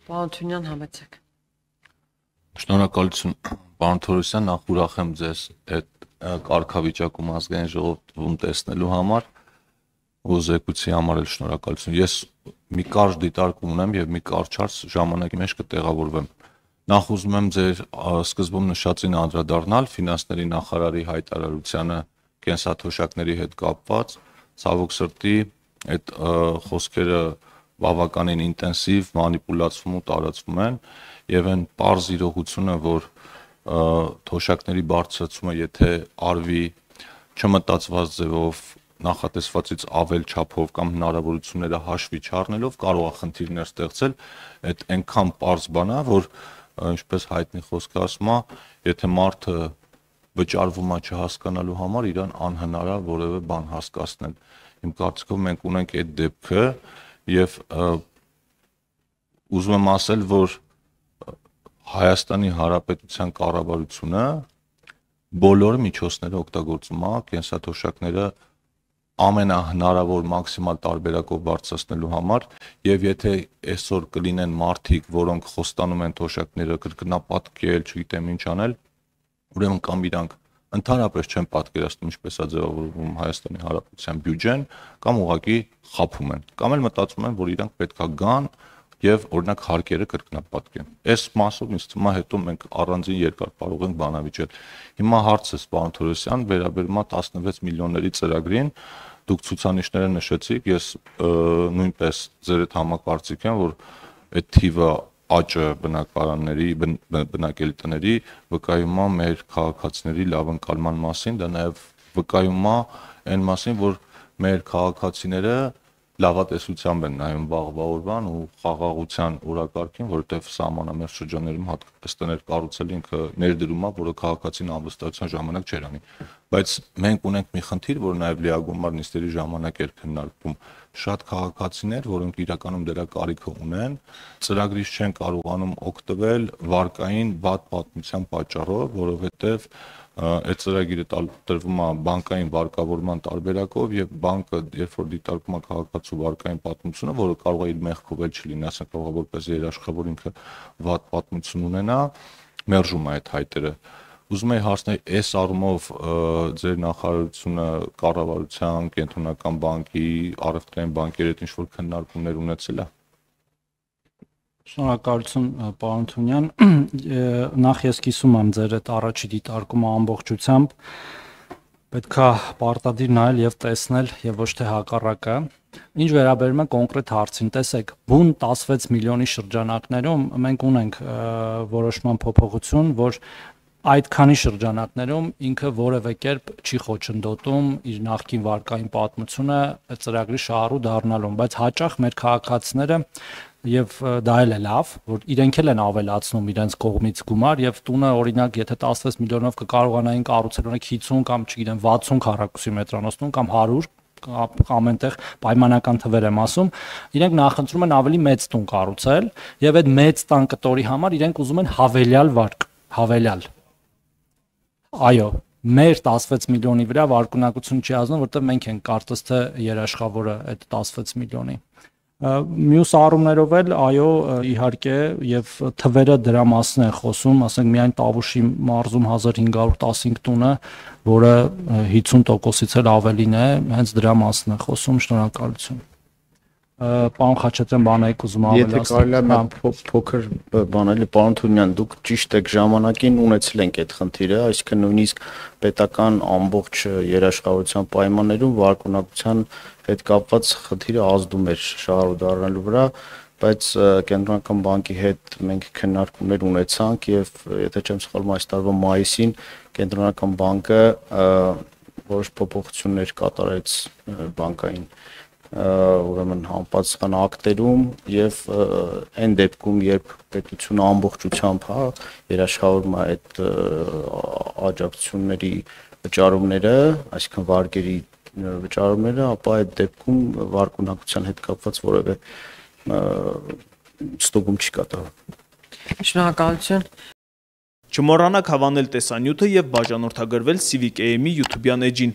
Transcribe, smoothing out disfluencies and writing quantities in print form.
Պարոն Թունյան, համեցեք։ Շնորհակալություն, պարոն Թորոսյան, նախ ուրախ եմ ձեզ այդ կարգավիճակում ազգային ժողովում տեսնելու համար ու զեկույցի համար էլ շնորհակալություն։ Ես մի կարճ դիտարկում ունեմ եւ մի կարճ հարց ժամանակի մեջ կտեղավորվեմ։ Նախ ուզում եմ ձեր սկզբում նշածին անդրադառնալ ֆինանսների նախարարի հայտարարությանը կենսաթոշակների հետ կապված, ցավոք սրտի այդ խոսքերը բավականին ինտենսիվ մանիպուլացվում ու տարածվում են եւ այն պարզ իրողությունը, որ թոշակների բարձրացումը եթե արվի չմտածված ձևով նախատեսվածից ավել չափով կամ հնարավորությունները հաշվի չառնելով կարող է խնդիրներ ստեղծել, այդ այնքան պարզ բան է, որ ինչպես հայտնի խոսքը ասում է, եթե մարդը վճարվում է չհասկանալու համար, իրան անհնար է որևէ բան հասկացնել։ Իմ կարծիքով մենք ունենք այդ դեպքը եւ ուզում եմ ասել, որ Հայաստանի Հանրապետության կառավարությունը բոլոր միջոցները օգտագործում է կենսաթոշակները ամենահնարավոր մաքսիմալ տարբերակով բարձրացնելու համար եւ եթե այսօր կլինեն մարդիկ, որոնք խոստանում են թոշակները կրկնապատկել, չգիտեմ ինչ անել, ուրեմն կամ իրանք ընդհանրապես չեն պատկերացնում ինչպես է ձևավորվում Հայաստանի Հանրապետության բյուջեն, կամ ուղղակի խաբում են, կամ էլ մտածում են, որ իրանք պետքա գան եւ օրինակ հարկերը կրկնապատկեն։ Այս մասով ինձ թվում է հետո մենք առանձին երկար կարող ենք բանավիճել։ Հիմա հարցս, պարոն Թորոսյան, վերաբերում է 16 միլիոնների ծրագրին, դուք ցուցանիշները նշեցիք, ես նույնպես ձեր հետ համակարծիք եմ, որ այդ թիվը աճը բնակարանների, բնակելի տների վկայում է մեր քաղաքացիների լավ ընկալման մասին, դա նաեւ վկայում է այն մասին, որ մեր քաղաքացիները լավատեսությամբ են նայում վաղվա օրվան ու խաղաղության օրակարգին, որովհետև սահմանամերձ շրջաններում հատկապես տներ կառուցել ինքը ներդրում է, որը քաղաքացին անվստահության ժամանակ չեր անի։ Բայց մենք ունենք մի խնդիր, որ նաև լիագումար նիստերի ժամանակ էր քննարկվում։ Շատ քաղաքացիներ, որոնք իրականում դրա կարիքը ունեն, ծրագրից չեն կարողանում օգտվել վարկային վատ պատմության պատճառով, որովհետև այդ ծրագիրը տրվում է բանկային վարկավորման տարբերակով եւ բանկը երբ որ դիտարկում է քաղաքացու վարկային պատմությունը, որը կարող է իր մեղքով էլ չլինի, ասենք կարող է որպես երաշխավոր ինքը վատ պատմություն ունենա, մերժում է այդ հայտերը։ Ուզում եի հարցնել, այս առումով ձեր նախարարությունը կառավարության, կենտրոնական բանկի, առևտրային բանկերի հետ ինչ-որ քննարկումներ ունեցել է։ Շնորհակալություն, պարոն Թունյան, նախ ես կիսում եմ ձեր այդ առաջի դիտարկումը ամբողջությամբ, պետքա պարտադիր նայել եւ տեսնել եւ ոչ թե հակառակը։ Ինչ վերաբերում է կոնկրետ հարցին, տեսեք, բուն 16 միլիոնի շրջանակներում մենք ունենք որոշման փոփոխություն, որ այդքանի շրջանակներում ինքը որևէ կերպ չի խոչընդոտում իր նախկին վարկային պատմությունը ծրագրի շահառու դառնալուն, բայց հաճախ մեր քաղաքացիները եւ դա էլ է լավ, որ իրենք էլ են ավելացնում իրենց կողմից գումար եւ տունը օրինակ եթե 16 միլիոնով կկարողանային կառուցել օրինակ 50 կամ չգիտեմ 60 քառակուսի մետրանոց տուն կամ 100 կամ այնտեղ պայմանական թվեր եմ ասում, իրենք նախընտրում են ավելի մեծ տուն կառուցել եւ այդ մեծ տան կտորի համար իրենք ուզում են հավելյալ վարկ, հավելյալ։ Այո, մեր 16 միլիոնի վրա վարկունակություն չի ազդում, որտեղ մենք ենք կարծես թե երաշխավորը այդ 16 միլիոնի։ Մյուս առումներով էլ այո, իհարկե, եւ թվերը դրա մասին են խոսում, ասենք միայն Տավուշի մարզում 1515 տունը, որը 50%-ից էլ ավելին է, հենց դրա մասին է խոսում, շնորհակալություն։ Պարոն Խաչատրյան, բան եք ուզում ավելացնել։ Եթե կարելի է փոքր բանել, պարոն Թունյան, դուք ճիշտ եք, ժամանակին ունեցել ենք այդ խնդիրը, այսինքն նույնիսկ պետական ամբողջ երաշխավորության պայմաններում վարկունակության հետ կապված խնդիրը ազդում էր շահառու դառնալու վրա, բայց կենտրոնական բանկի հետ մենք քննարկումներ ունեցանք եւ եթե չեմ սխալվում այս տարվա մայիսին կենտրոնական բանկը որոշ փոփոխություններ կատարեց բանկային ուրեմն համապատասխան ակտերում եւ այն դեպքում երբ պետությունը ամբողջությամբ երաշխավորում է այդ աջակցությունների վճարումները, այսինքն վարկերի վճարումները, ապա այդ դեպքում վարկունակության հետ կապված որևէ ստուգում չի կատարվում։ Շնորհակալություն։ Չմոռանաք հավանել տեսանյութը եւ բաժանորդագրվել Civic AM-ի YouTube-յան էջին։